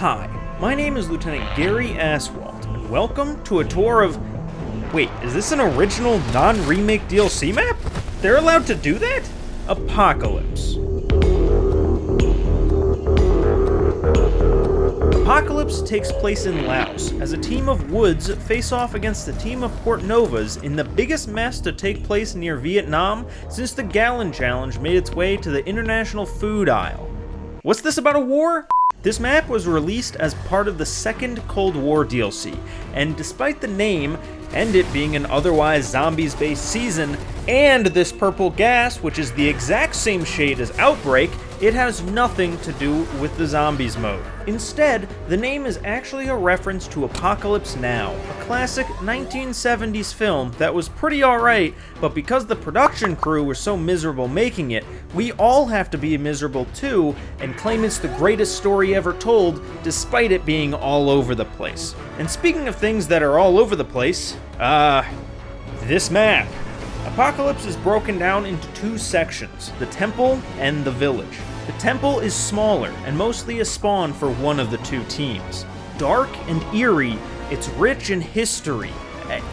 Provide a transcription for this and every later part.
Hi, my name is Lieutenant Gary Aswalt, and welcome to a tour of... Wait, is this an original non-remake DLC map? They're allowed to do that? Apocalypse. Apocalypse takes place in Laos, as a team of Woods face off against a team of Port Novas in the biggest mess to take place near Vietnam since the Gallon Challenge made its way to the international food aisle. What's this about a war? This map was released as part of the second Cold War DLC, and despite the name, and it being an otherwise zombies-based season, and this purple gas, which is the exact same shade as Outbreak, it has nothing to do with the zombies mode. Instead, the name is actually a reference to Apocalypse Now, a classic 1970s film that was pretty alright, but because the production crew was so miserable making it, we all have to be miserable too, and claim it's the greatest story ever told, despite it being all over the place. And speaking of things that are all over the place, this map. Apocalypse is broken down into two sections, the temple and the village. The temple is smaller and mostly a spawn for one of the two teams. Dark and eerie, it's rich in history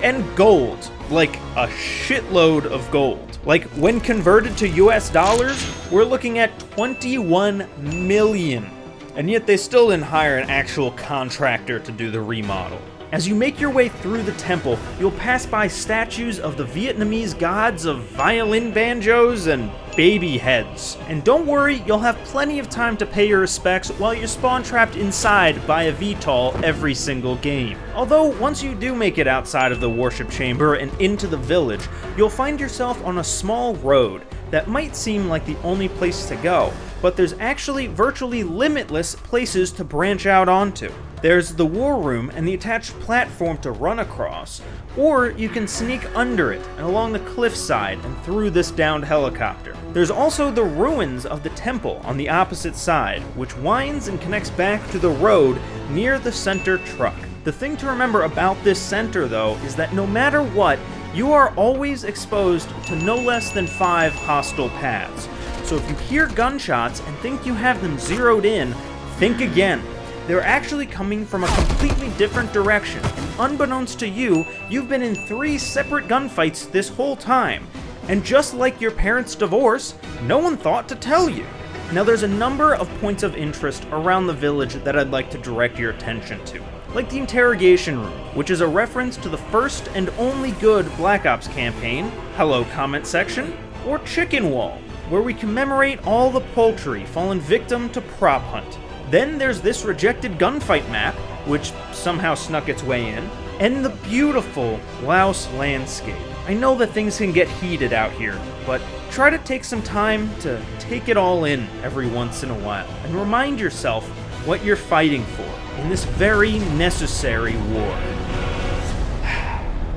and gold, like a shitload of gold. Like when converted to US dollars, we're looking at 21 million. And yet they still didn't hire an actual contractor to do the remodel. As you make your way through the temple, you'll pass by statues of the Vietnamese gods of violin banjos and baby heads. And don't worry, you'll have plenty of time to pay your respects while you're spawn trapped inside by a VTOL every single game. Although, once you do make it outside of the worship chamber and into the village, you'll find yourself on a small road that might seem like the only place to go, but there's actually virtually limitless places to branch out onto. There's the war room and the attached platform to run across, or you can sneak under it and along the cliffside and through this downed helicopter. There's also the ruins of the temple on the opposite side, which winds and connects back to the road near the center truck. The thing to remember about this center, though, is that no matter what, you are always exposed to no less than 5 hostile paths. So if you hear gunshots and think you have them zeroed in, think again. They're actually coming from a completely different direction, and unbeknownst to you, you've been in 3 separate gunfights this whole time. And just like your parents' divorce, no one thought to tell you. Now there's a number of points of interest around the village that I'd like to direct your attention to. Like the interrogation room, which is a reference to the first and only good Black Ops campaign, hello comment section, or Chicken Wall, where we commemorate all the poultry fallen victim to prop hunt. Then there's this rejected gunfight map, which somehow snuck its way in, and the beautiful Laos landscape. I know that things can get heated out here, but try to take some time to take it all in every once in a while, and remind yourself what you're fighting for in this very necessary war.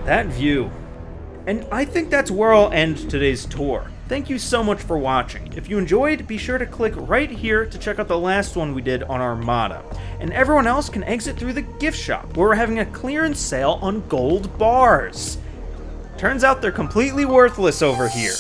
That view. And I think that's where I'll end today's tour. Thank you so much for watching. If you enjoyed, be sure to click right here to check out the last one we did on Armada. And everyone else can exit through the gift shop, where we're having a clearance sale on gold bars. Turns out they're completely worthless over here.